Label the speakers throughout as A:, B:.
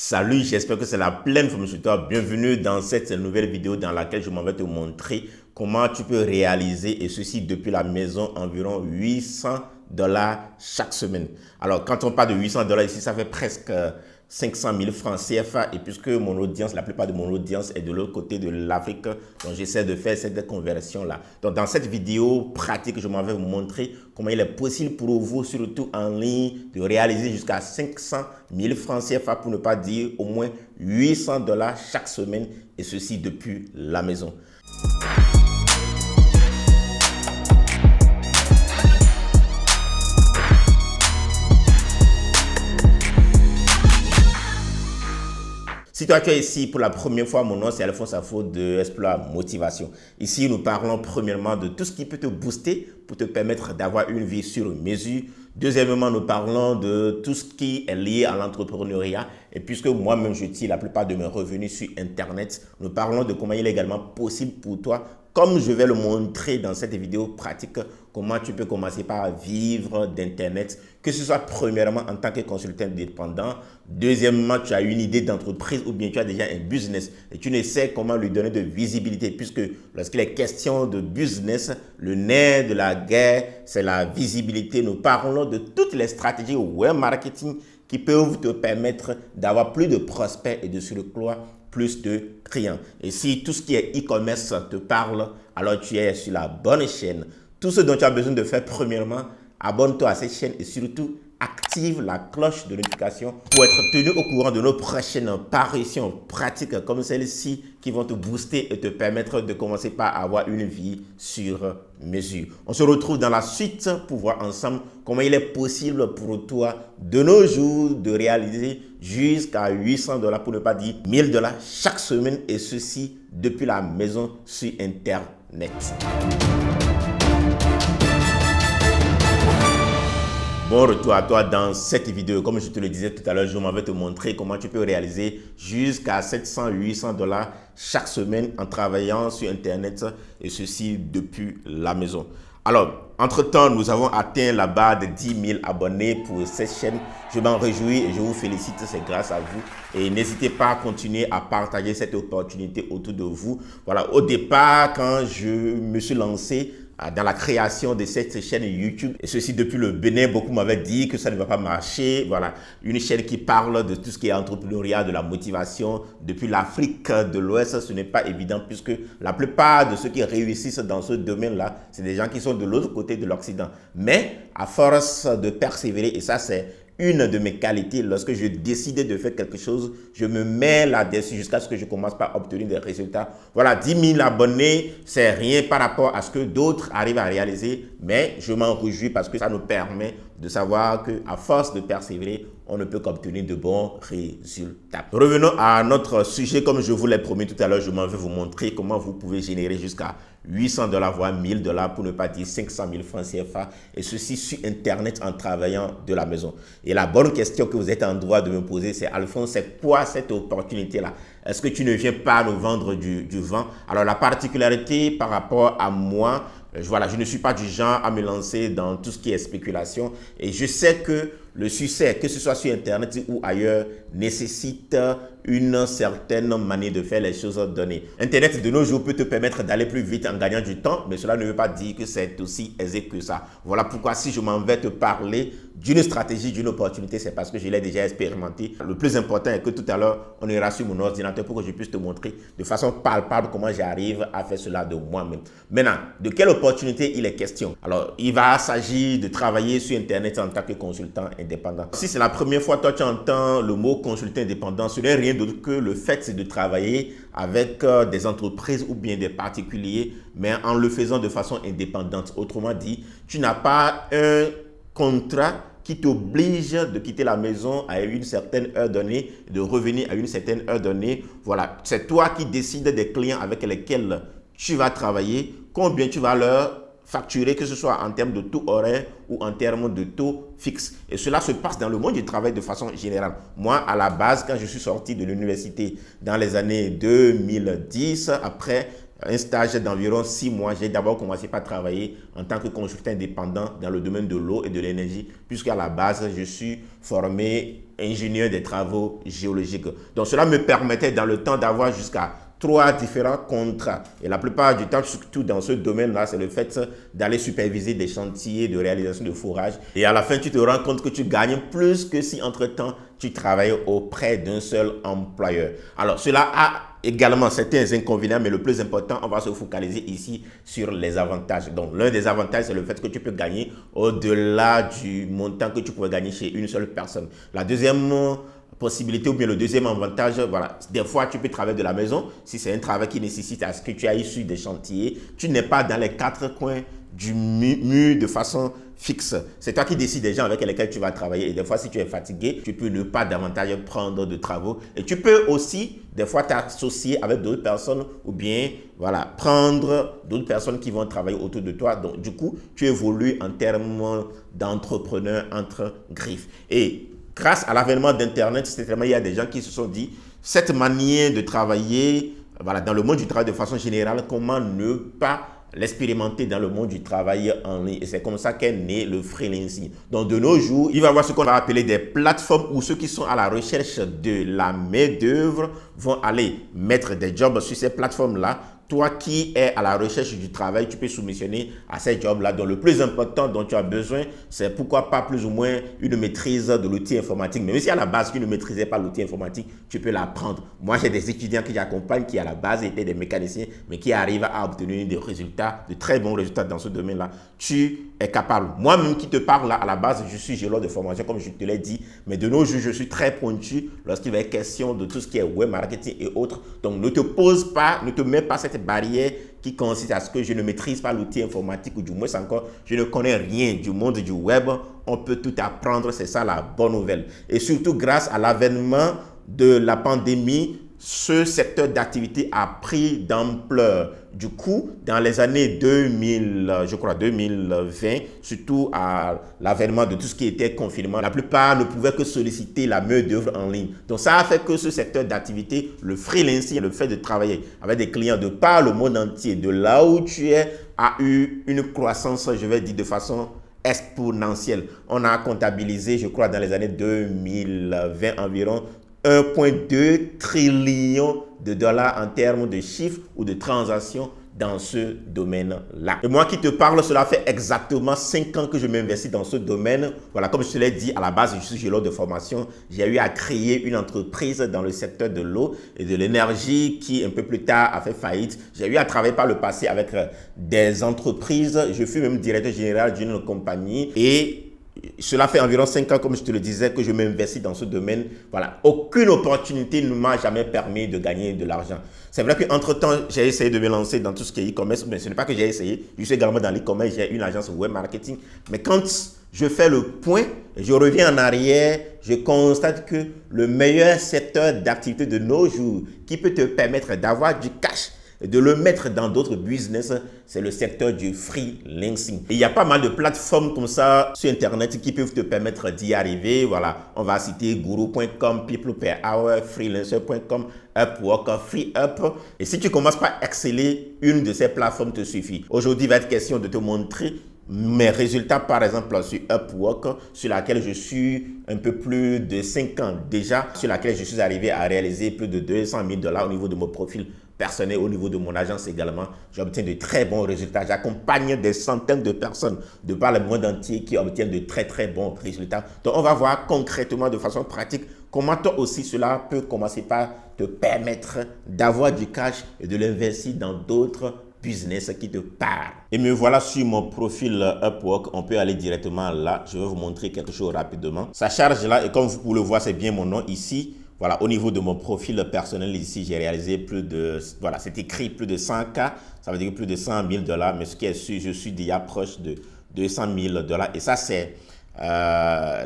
A: Salut, j'espère que c'est la pleine forme sur toi. Bienvenue dans cette nouvelle vidéo dans laquelle je m'en vais te montrer comment tu peux réaliser, et ceci depuis la maison, environ 800 $ chaque semaine. Alors, quand on parle de 800 $ ici, ça fait presque 500 000 francs CFA. Et puisque mon audience, la plupart de mon audience est de l'autre côté de l'Afrique, donc j'essaie de faire cette conversion-là. Donc, dans cette vidéo pratique, je m'en vais vous montrer comment il est possible pour vous, surtout en ligne, de réaliser jusqu'à 500 000 francs CFA, pour ne pas dire au moins 800 $ chaque semaine, et ceci depuis la maison. Si toi tu es ici pour la première fois, mon nom c'est Alphonse Afo de Exploit Motivation. Ici, nous parlons premièrement de tout ce qui peut te booster pour te permettre d'avoir une vie sur mesure. Deuxièmement, nous parlons de tout ce qui est lié à l'entrepreneuriat. Et puisque moi-même je tire la plupart de mes revenus sur Internet, nous parlons de comment il est également possible pour toi, comme je vais le montrer dans cette vidéo pratique, comment tu peux commencer par vivre d'Internet, que ce soit premièrement en tant que consultant indépendant, deuxièmement, tu as une idée d'entreprise ou bien tu as déjà un business et tu ne sais comment lui donner de visibilité, puisque lorsqu'il est question de business, le nerf de la guerre, c'est la visibilité. Nous parlons de toutes les stratégies web marketing qui peuvent te permettre d'avoir plus de prospects et de surcroît plus de clients. Et si tout ce qui est e-commerce te parle, alors tu es sur la bonne chaîne. Tout ce dont tu as besoin de faire, premièrement, abonne-toi à cette chaîne et surtout active la cloche de notification pour être tenu au courant de nos prochaines parutions pratiques comme celle-ci qui vont te booster et te permettre de commencer par avoir une vie sur mesure. On se retrouve dans la suite pour voir ensemble comment il est possible pour toi de nos jours de réaliser jusqu'à 800 $ pour ne pas dire 1000 $ chaque semaine, et ceci depuis la maison sur Internet. Bon retour à toi dans cette vidéo. Comme je te le disais tout à l'heure, je m'en vais te montrer comment tu peux réaliser jusqu'à 700-800 $ chaque semaine en travaillant sur Internet, et ceci depuis la maison. Alors, entre-temps, nous avons atteint la barre de 10 000 abonnés pour cette chaîne. Je m'en réjouis et je vous félicite, c'est grâce à vous. Et n'hésitez pas à continuer à partager cette opportunité autour de vous. Voilà, au départ, quand je me suis lancé dans la création de cette chaîne YouTube, et ceci depuis le Bénin, beaucoup m'avaient dit que ça ne va pas marcher. Voilà, une chaîne qui parle de tout ce qui est entrepreneuriat, de la motivation depuis l'Afrique de l'Ouest, ce n'est pas évident, puisque la plupart de ceux qui réussissent dans ce domaine-là, c'est des gens qui sont de l'autre côté de l'Occident. Mais à force de persévérer, et ça c'est une de mes qualités, lorsque je décide de faire quelque chose, je me mets là-dessus jusqu'à ce que je commence par obtenir des résultats. Voilà, 10 000 abonnés, c'est rien par rapport à ce que d'autres arrivent à réaliser, mais je m'en réjouis parce que ça nous permet de savoir qu'à force de persévérer, on ne peut qu'obtenir de bons résultats. Revenons à notre sujet. Comme je vous l'ai promis tout à l'heure, je m'en vais vous montrer comment vous pouvez générer jusqu'à 800 $, voire 1000 $ pour ne pas dire 500 000 francs CFA, et ceci sur Internet en travaillant de la maison. Et la bonne question que vous êtes en droit de me poser, c'est: Alphonse, c'est quoi cette opportunité-là? Est-ce que tu ne viens pas nous vendre du vent? Alors la particularité par rapport à moi, voilà, je ne suis pas du genre à me lancer dans tout ce qui est spéculation, et je sais que le succès, que ce soit sur Internet ou ailleurs, nécessite une certaine manière de faire les choses données. Internet de nos jours peut te permettre d'aller plus vite en gagnant du temps, mais cela ne veut pas dire que c'est aussi aisé que ça. Voilà pourquoi si je m'en vais te parler d'une stratégie, d'une opportunité, c'est parce que je l'ai déjà expérimenté. Le plus important est que tout à l'heure, on ira sur mon ordinateur pour que je puisse te montrer de façon palpable comment j'arrive à faire cela de moi-même. Maintenant, de quelle opportunité il est question? Alors, il va s'agir de travailler sur Internet en tant que consultant indépendant. Si c'est la première fois que toi tu entends le mot consultant indépendant, ce n'est rien d'autre que le fait de travailler avec des entreprises ou bien des particuliers, mais en le faisant de façon indépendante. Autrement dit, tu n'as pas un contrat qui t'oblige de quitter la maison à une certaine heure donnée, de revenir à une certaine heure donnée. Voilà, c'est toi qui décides des clients avec lesquels tu vas travailler, combien tu vas leur facturer, que ce soit en termes de taux horaire ou en termes de taux fixe. Et cela se passe dans le monde du travail de façon générale. Moi, à la base, quand je suis sorti de l'université dans les années 2010, après un stage d'environ 6 mois. J'ai d'abord commencé par travailler en tant que consultant indépendant dans le domaine de l'eau et de l'énergie, puisqu'à la base, je suis formé ingénieur des travaux géologiques. Donc, cela me permettait dans le temps d'avoir jusqu'à 3 différents contrats. Et la plupart du temps, surtout dans ce domaine-là, c'est le fait d'aller superviser des chantiers de réalisation de forage. Et à la fin, tu te rends compte que tu gagnes plus que si, entre-temps, tu travailles auprès d'un seul employeur. Alors, cela a également certains inconvénients, mais le plus important, on va se focaliser ici sur les avantages. Donc, l'un des avantages, c'est le fait que tu peux gagner au-delà du montant que tu pourrais gagner chez une seule personne. La deuxième possibilité ou bien le deuxième avantage, voilà, des fois tu peux travailler de la maison si c'est un travail qui nécessite à ce que tu ailles sur des chantiers, tu n'es pas dans les 4 coins du mur de façon fixe. C'est toi qui décides des gens avec lesquels tu vas travailler et des fois si tu es fatigué, tu peux ne pas davantage prendre de travaux et tu peux aussi des fois t'associer avec d'autres personnes ou bien voilà, prendre d'autres personnes qui vont travailler autour de toi. Donc du coup, tu évolues en termes d'entrepreneur entre griffes. Et grâce à l'avènement d'Internet, certainement, il y a des gens qui se sont dit, cette manière de travailler, voilà, dans le monde du travail de façon générale, comment ne pas l'expérimenter dans le monde du travail en ligne. Et c'est comme ça qu'est né le freelancing. Donc, de nos jours, il va y avoir ce qu'on va appeler des plateformes où ceux qui sont à la recherche de la main-d'œuvre vont aller mettre des jobs sur ces plateformes-là. Toi qui es à la recherche du travail, tu peux soumissionner à ces jobs-là. Donc, le plus important dont tu as besoin, c'est pourquoi pas plus ou moins une maîtrise de l'outil informatique. Même si à la base, tu ne maîtrisais pas l'outil informatique, tu peux l'apprendre. Moi, j'ai des étudiants que j'accompagne qui à la base étaient des mécaniciens, mais qui arrivent à obtenir des résultats, de très bons résultats dans ce domaine-là. Tu es capable. Moi-même qui te parle là, à la base, je suis géologue de formation, comme je te l'ai dit, mais de nos jours, je suis très pointu lorsqu'il va être question de tout ce qui est web marketing et autres. Donc, ne te pose pas, ne te mets pas cette barrière qui consiste à ce que je ne maîtrise pas l'outil informatique ou du moins encore, je ne connais rien du monde du web. On peut tout apprendre, c'est ça la bonne nouvelle. Et surtout, grâce à l'avènement de la pandémie, ce secteur d'activité a pris d'ampleur. Du coup, dans les années 2020, surtout à l'avènement de tout ce qui était confinement, la plupart ne pouvaient que solliciter la main-d'œuvre en ligne. Donc, ça a fait que ce secteur d'activité, le freelancing, le fait de travailler avec des clients de par le monde entier, de là où tu es, a eu une croissance, je vais dire, de façon exponentielle. On a comptabilisé, je crois, dans les années 2020 environ 1,2 trillion de dollars en termes de chiffres ou de transactions dans ce domaine-là. Et moi qui te parle, cela fait exactement 5 ans que je m'investis dans ce domaine. Voilà, comme je te l'ai dit, à la base, je suis géologue de formation. J'ai eu à créer une entreprise dans le secteur de l'eau et de l'énergie qui, un peu plus tard, a fait faillite. J'ai eu à travailler par le passé avec des entreprises. Je fus même directeur général d'une compagnie et cela fait environ 5 ans, comme je te le disais, que je m'investis dans ce domaine. Voilà, aucune opportunité ne m'a jamais permis de gagner de l'argent. C'est vrai qu'entre-temps, j'ai essayé de me lancer dans tout ce qui est e-commerce, mais ce n'est pas que j'ai essayé. Je suis également dans l'e-commerce, j'ai une agence web marketing. Mais quand je fais le point, je reviens en arrière, je constate que le meilleur secteur d'activité de nos jours qui peut te permettre d'avoir du cash, de le mettre dans d'autres business, c'est le secteur du freelancing. Et il y a pas mal de plateformes comme ça sur Internet qui peuvent te permettre d'y arriver. Voilà, on va citer guru.com, people per hour, freelancer.com, Upwork, FreeUp. Et si tu commences par exceller, une de ces plateformes te suffit. Aujourd'hui, il va être question de te montrer mes résultats, par exemple, sur Upwork, sur laquelle je suis un peu plus de 5 ans déjà, sur laquelle je suis arrivé à réaliser plus de 200 000 dollars au niveau de mon profil personnel, au niveau de mon agence également. J'obtiens de très bons résultats. J'accompagne des centaines de personnes de par le monde entier qui obtiennent de très bons résultats. Donc, on va voir concrètement, de façon pratique, comment toi aussi cela peut commencer par te permettre d'avoir du cash et de l'investir dans d'autres business qui te parle. Et me voilà sur mon profil Upwork. On peut aller directement là. Je vais vous montrer quelque chose rapidement. Ça charge là et comme vous pouvez le voir, c'est bien mon nom ici. Voilà, au niveau de mon profil personnel ici, j'ai réalisé plus de, voilà, c'est écrit plus de 100K. Ça veut dire plus de 100 000 dollars. Mais ce qui est sûr, je suis déjà proche de 200 000 dollars. Et ça, c'est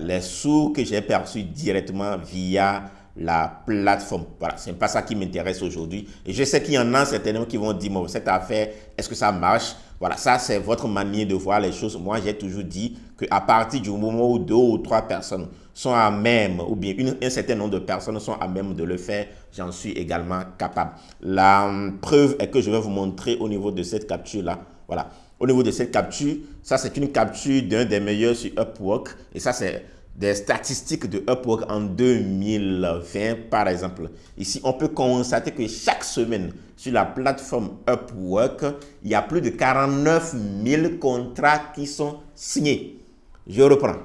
A: les sous que j'ai perçus directement via la plateforme. Voilà, c'est pas ça qui m'intéresse aujourd'hui. Et je sais qu'il y en a certainement qui vont dire, bon, cette affaire, est-ce que ça marche? Voilà, ça c'est votre manière de voir les choses. Moi, j'ai toujours dit qu'à partir du moment où 2 ou 3 personnes sont à même, ou bien un certain nombre de personnes sont à même de le faire, j'en suis également capable. La preuve est que je vais vous montrer au niveau de cette capture-là. Voilà. Au niveau de cette capture, ça c'est une capture d'un des meilleurs sur Upwork. Et ça c'est des statistiques de Upwork en 2020 par exemple. Ici, on peut constater que chaque semaine sur la plateforme Upwork, il y a plus de 49 000 contrats qui sont signés. Je reprends.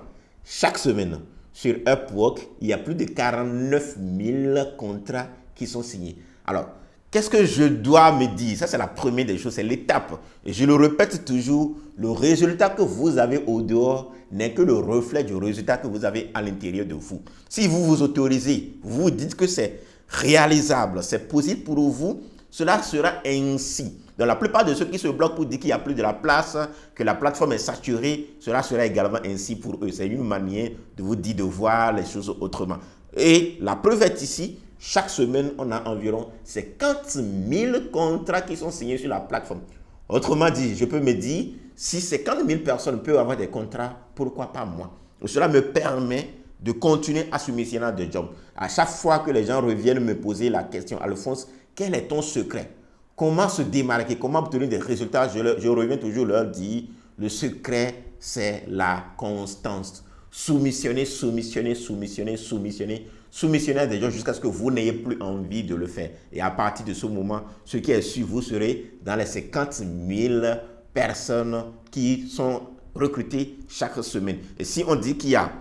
A: Chaque semaine sur Upwork, il y a plus de 49 000 contrats qui sont signés. Alors, qu'est-ce que je dois me dire? Ça, c'est la première des choses, c'est l'étape. Et je le répète toujours, le résultat que vous avez au dehors n'est que le reflet du résultat que vous avez à l'intérieur de vous. Si vous vous autorisez, vous vous dites que c'est réalisable, c'est possible pour vous, cela sera ainsi. Dans la plupart de ceux qui se bloquent pour dire qu'il n'y a plus de la place, que la plateforme est saturée, cela sera également ainsi pour eux. C'est une manière de vous dire de voir les choses autrement. Et la preuve est ici, chaque semaine, on a environ 50 000 contrats qui sont signés sur la plateforme. Autrement dit, je peux me dire, si 50 000 personnes peuvent avoir des contrats, pourquoi pas moi? Et cela me permet de continuer à soumissionner de job. À chaque fois que les gens reviennent me poser la question, Alphonse, quel est ton secret? Comment se démarquer? Comment obtenir des résultats? Je reviens toujours leur dire, le secret, c'est la constance. Soumissionner, soumissionner, soumissionner, soumissionner. Soumissionner à des gens jusqu'à ce que vous n'ayez plus envie de le faire. Et à partir de ce moment, ce qui est sûr, vous serez dans les 50 000 personnes qui sont recrutées chaque semaine. Et si on dit qu'il y a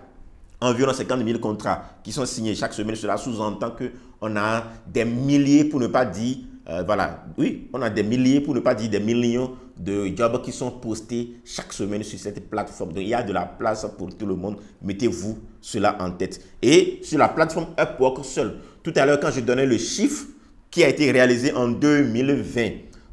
A: environ 50 000 contrats qui sont signés chaque semaine, cela sous-entend qu'on a des milliers, pour ne pas dire, voilà, oui, on a des milliers, pour ne pas dire des millions de jobs qui sont postés chaque semaine sur cette plateforme. Donc, il y a de la place pour tout le monde. Mettez-vous cela en tête. Et sur la plateforme Upwork seul, tout à l'heure, quand je donnais le chiffre qui a été réalisé en 2020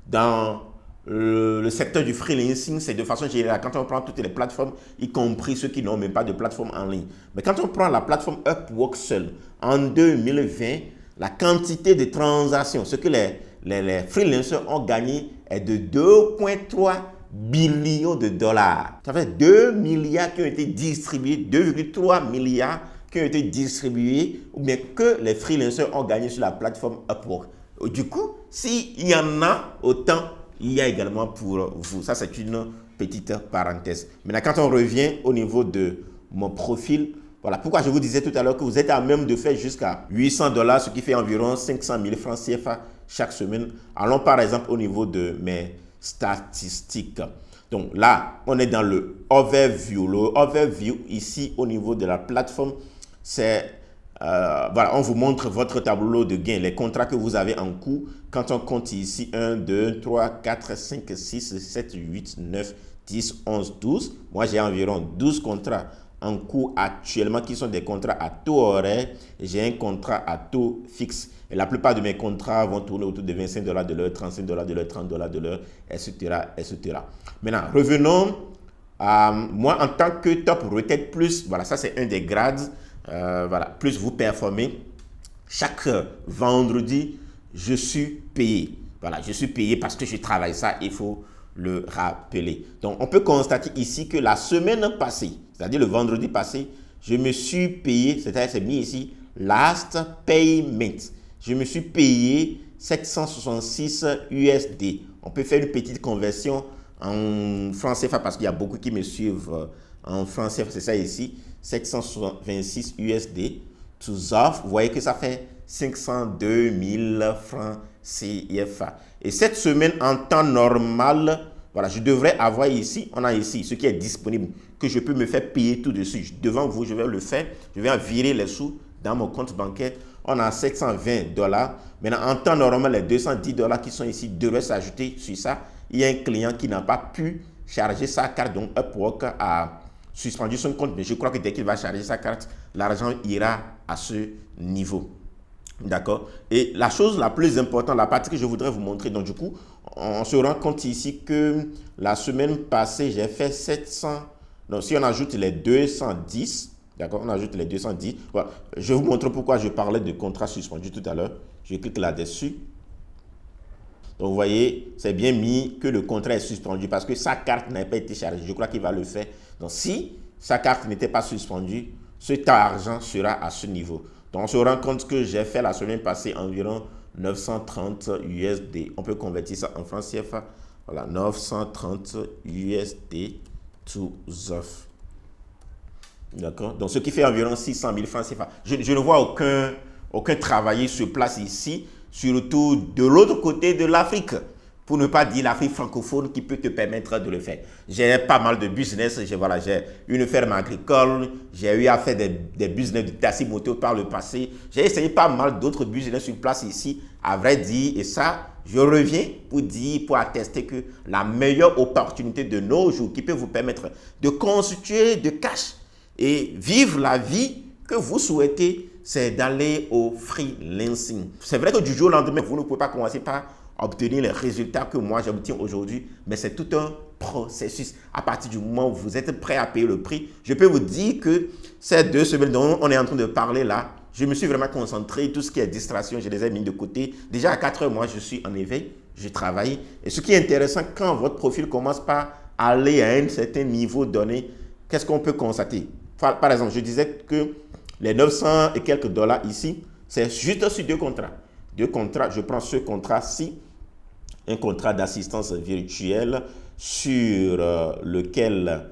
A: dans le secteur du freelancing, c'est de façon générale, quand on prend toutes les plateformes, y compris ceux qui n'ont même pas de plateforme en ligne. Mais quand on prend la plateforme Upwork seul, en 2020, la quantité de transactions, ce que les freelancers ont gagné est de 2,3 billions de dollars. Ça fait 2 milliards qui ont été distribués, 2,3 milliards qui ont été distribués, ou bien que les freelancers ont gagné sur la plateforme Upwork. Du coup, s'il y en a autant, il y a également pour vous. Ça, c'est une petite parenthèse. Maintenant, quand on revient au niveau de mon profil, voilà pourquoi je vous disais tout à l'heure que vous êtes à même de faire jusqu'à 800 $, ce qui fait environ 500 000 francs CFA chaque semaine. Allons par exemple au niveau de mes statistiques. Donc là, on est dans le overview. Le overview ici au niveau de la plateforme, c'est voilà, on vous montre votre tableau de gains, les contrats que vous avez en cours. Quand on compte ici 1, 2, 3, 4, 5, 6, 7, 8, 9, 10, 11, 12. Moi, j'ai environ 12 contrats en cours actuellement qui sont des contrats à taux horaire. J'ai un contrat à taux fixe. Et la plupart de mes contrats vont tourner autour de 25 $ de l'heure, 35 $ de l'heure, 30 $ de l'heure, etc., etc. Maintenant, revenons à moi en tant que Top Requête Plus. Voilà, ça c'est un des grades. Voilà, plus vous performez. Chaque vendredi, je suis payé. Voilà, je suis payé parce que je travaille ça, il faut le rappeler. Donc, on peut constater ici que la semaine passée, c'est-à-dire le vendredi passé, je me suis payé, c'est-à-dire c'est mis ici, last payment. Je me suis payé 766 USD. On peut faire une petite conversion en francs CFA parce qu'il y a beaucoup qui me suivent en francs CFA, c'est ça ici, 726 USD. To ZOF, vous voyez que ça fait 502 000 francs CFA. Et cette semaine, en temps normal, voilà, je devrais avoir ici, on a ici ce qui est disponible, que je peux me faire payer tout de suite. Devant vous, je vais le faire. Je vais virer les sous dans mon compte bancaire. On a 720 $. Maintenant, en temps normal, les 210 $ qui sont ici devraient s'ajouter sur ça. Il y a un client qui n'a pas pu charger sa carte, donc Upwork a suspendu son compte, mais je crois que dès qu'il va charger sa carte, l'argent ira à ce niveau. D'accord? Et la chose la plus importante, la partie que je voudrais vous montrer, donc du coup, on se rend compte ici que la semaine passée, j'ai fait 700. Donc, si on ajoute les 210, d'accord, on ajoute les 210. Voilà. Je vais vous montrer pourquoi je parlais de contrat suspendu tout à l'heure. Je clique là-dessus. Donc, vous voyez, c'est bien mis que le contrat est suspendu parce que sa carte n'a pas été chargée. Je crois qu'il va le faire. Donc, si sa carte n'était pas suspendue, cet argent sera à ce niveau. Donc, on se rend compte que j'ai fait la semaine passée environ 930 USD. On peut convertir ça en francs CFA. Voilà, 930 USD to ZOF. D'accord? Donc, ce qui fait environ 600 000 francs CFA. Je ne vois aucun travailleur sur place ici, surtout de l'autre côté de l'Afrique. Pour ne pas dire l'Afrique francophone qui peut te permettre de le faire. J'ai pas mal de business, j'ai une ferme agricole, j'ai eu à faire des business de taxi moto par le passé. J'ai essayé pas mal d'autres business sur place ici, à vrai dire, et ça, je reviens pour attester que la meilleure opportunité de nos jours qui peut vous permettre de constituer de cash et vivre la vie que vous souhaitez, c'est d'aller au freelancing. C'est vrai que du jour au lendemain, vous ne pouvez pas commencer par obtenir les résultats que moi j'obtiens aujourd'hui, mais c'est tout un processus. À partir du moment où vous êtes prêt à payer le prix, je peux vous dire que ces 2 semaines dont on est en train de parler là, je me suis vraiment concentré, tout ce qui est distraction, je les ai mis de côté. Déjà à 4 heures, moi je suis en éveil, je travaille. Et ce qui est intéressant, quand votre profil commence par aller à un certain niveau donné, qu'est-ce qu'on peut constater? Par exemple, je disais que les 900 et quelques dollars ici, c'est juste sur 2 contrats. 2 contrats, je prends ce contrat-ci, un contrat d'assistance virtuelle sur lequel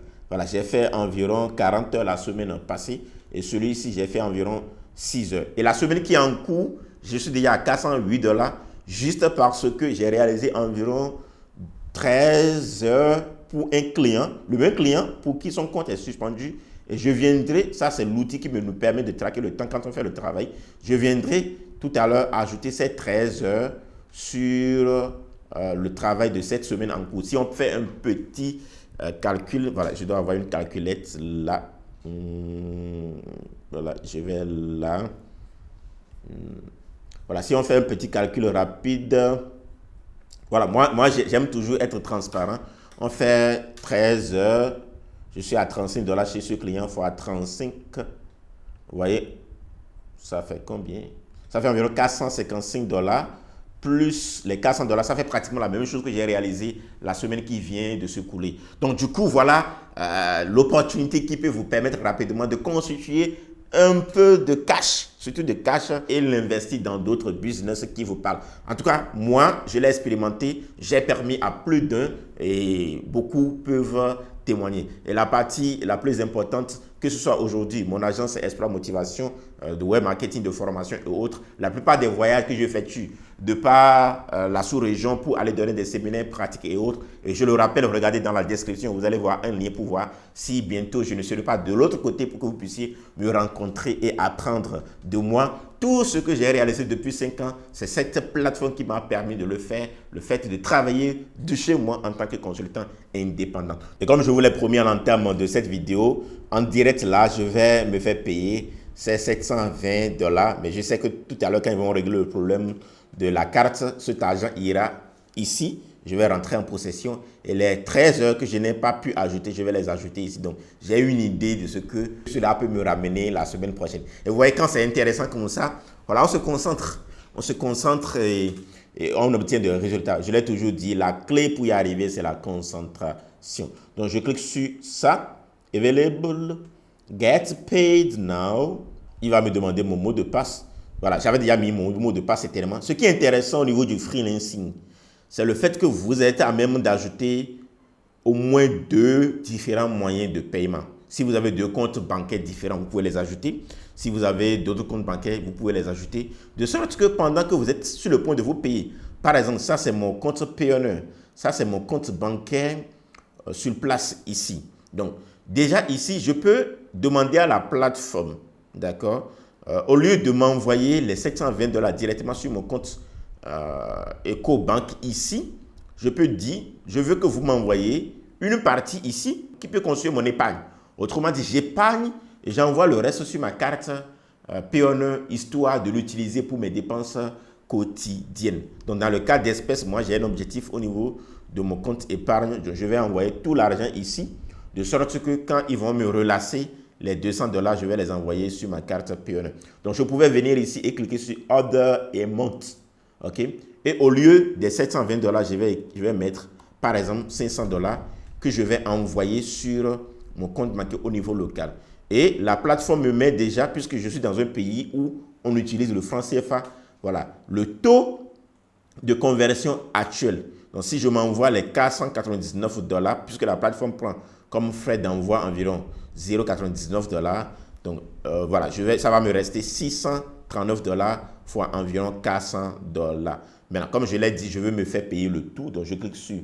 A: j'ai fait environ 40 heures la semaine passée et celui-ci, j'ai fait environ 6 heures. Et la semaine qui est en cours, je suis déjà à 408 dollars juste parce que j'ai réalisé environ 13 heures pour un client, le même client pour qui son compte est suspendu. Et je viendrai, ça c'est l'outil qui nous permet de traquer le temps quand on fait le travail. Je viendrai tout à l'heure ajouter ces 13 heures sur le travail de cette semaine en cours. Si on fait un petit calcul, voilà, je dois avoir une calculette là. Voilà, je vais là. Voilà, si on fait un petit calcul rapide, voilà, moi j'aime toujours être transparent. On fait 13 heures, je suis à 35 dollars chez ce client fois 35. Vous voyez, ça fait combien? Ça fait environ 455 dollars. Plus les 400 dollars, ça fait pratiquement la même chose que j'ai réalisé la semaine qui vient de se couler. Donc, du coup, voilà l'opportunité qui peut vous permettre rapidement de constituer un peu de cash, surtout de cash, et l'investir dans d'autres business qui vous parlent. En tout cas, moi, je l'ai expérimenté, j'ai permis à plus d'un et beaucoup peuvent témoigner. Et la partie la plus importante, que ce soit aujourd'hui, mon agence Espoir Motivation, de web marketing, de formation et autres, la plupart des voyages que j'effectue de par la sous-région pour aller donner des séminaires pratiques et autres, et je le rappelle, regardez dans la description, vous allez voir un lien pour voir si bientôt je ne serai pas de l'autre côté pour que vous puissiez me rencontrer et apprendre de moi. Tout ce que j'ai réalisé depuis 5 ans, c'est cette plateforme qui m'a permis de le faire, le fait de travailler de chez moi en tant que consultant indépendant. Et comme je vous l'ai promis à l'entame de cette vidéo, en direct là, je vais me faire payer ces 720 dollars. Mais je sais que tout à l'heure, quand ils vont régler le problème de la carte, cet argent ira ici. Je vais rentrer en possession et les 13 heures que je n'ai pas pu ajouter, je vais les ajouter ici. Donc, j'ai une idée de ce que cela peut me ramener la semaine prochaine. Et vous voyez, quand c'est intéressant comme ça, voilà, on se concentre et on obtient des résultats. Je l'ai toujours dit, la clé pour y arriver, c'est la concentration. Donc, je clique sur ça, Available, Get Paid Now. Il va me demander mon mot de passe. Voilà, j'avais déjà mis mon mot de passe éternellement. Ce qui est intéressant au niveau du freelancing, c'est le fait que vous êtes à même d'ajouter au moins 2 différents moyens de paiement. Si vous avez 2 comptes bancaires différents, vous pouvez les ajouter. Si vous avez d'autres comptes bancaires, vous pouvez les ajouter. De sorte que pendant que vous êtes sur le point de vous payer, par exemple, ça c'est mon compte Payoneer, ça c'est mon compte bancaire sur place ici. Donc, déjà ici, je peux demander à la plateforme, d'accord, au lieu de m'envoyer les 720 dollars directement sur mon compte EcoBank ici, je peux dire, je veux que vous m'envoyez une partie ici qui peut construire mon épargne. Autrement dit, j'épargne et j'envoie le reste sur ma carte Payoneer, histoire de l'utiliser pour mes dépenses quotidiennes. Donc, dans le cas d'espèces, moi, j'ai un objectif au niveau de mon compte épargne. Je vais envoyer tout l'argent ici, de sorte que quand ils vont me relasser les 200 dollars, je vais les envoyer sur ma carte Payoneer. Donc, je pouvais venir ici et cliquer sur Order Amount. OK? Et au lieu des 720 dollars, je vais mettre, par exemple, 500 dollars que je vais envoyer sur mon compte bancaire au niveau local. Et la plateforme me met déjà, puisque je suis dans un pays où on utilise le franc CFA, voilà, le taux de conversion actuel. Donc, si je m'envoie les $499, puisque la plateforme prend comme frais d'envoi environ $0,99, donc voilà, ça va me rester $639 fois environ $400. Maintenant, comme je l'ai dit, je veux me faire payer le tout, donc je clique sur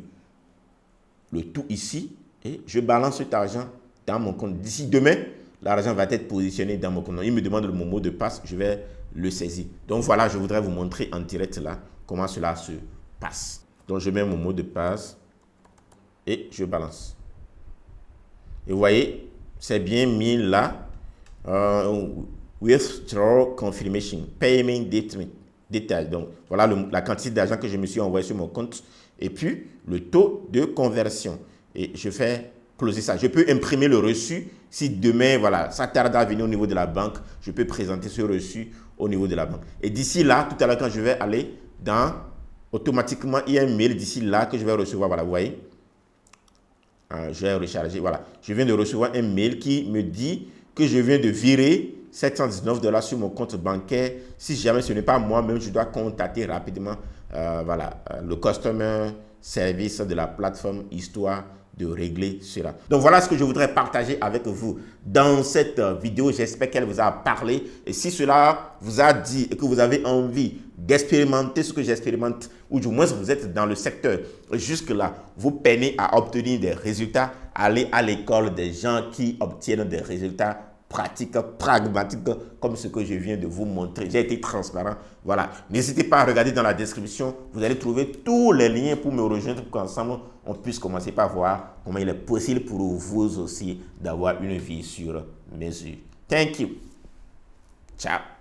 A: le tout ici et je balance cet argent dans mon compte. D'ici demain, l'argent va être positionné dans mon compte. Il me demande mon mot de passe, je vais le saisir. Donc voilà, je voudrais vous montrer en direct là comment cela se passe. Donc je mets mon mot de passe et je balance. Et vous voyez, c'est bien mis là. Withdraw confirmation, payment detail. Donc voilà la quantité d'argent que je me suis envoyé sur mon compte et puis le taux de conversion. Et je fais closer ça. Je peux imprimer le reçu. Si demain, voilà, ça tarde à venir au niveau de la banque, je peux présenter ce reçu au niveau de la banque. Et d'ici là, tout à l'heure, quand je vais aller dans, automatiquement, il y a un mail d'ici là que je vais recevoir. Voilà, vous voyez. Je vais recharger. Voilà. Je viens de recevoir un mail qui me dit que je viens de virer $719 sur mon compte bancaire. Si jamais ce n'est pas moi-même, je dois contacter rapidement le customer service de la plateforme histoire de régler cela. Donc voilà ce que je voudrais partager avec vous dans cette vidéo. J'espère qu'elle vous a parlé. Et si cela vous a dit et que vous avez envie d'expérimenter ce que j'expérimente, ou du moins vous êtes dans le secteur, jusque-là, vous peinez à obtenir des résultats, allez à l'école des gens qui obtiennent des résultats pratiques, pragmatiques, comme ce que je viens de vous montrer. J'ai été transparent. Voilà. N'hésitez pas à regarder dans la description. Vous allez trouver tous les liens pour me rejoindre pour qu'ensemble, on puisse commencer par voir comment il est possible pour vous aussi d'avoir une vie sur mesure. Thank you. Ciao.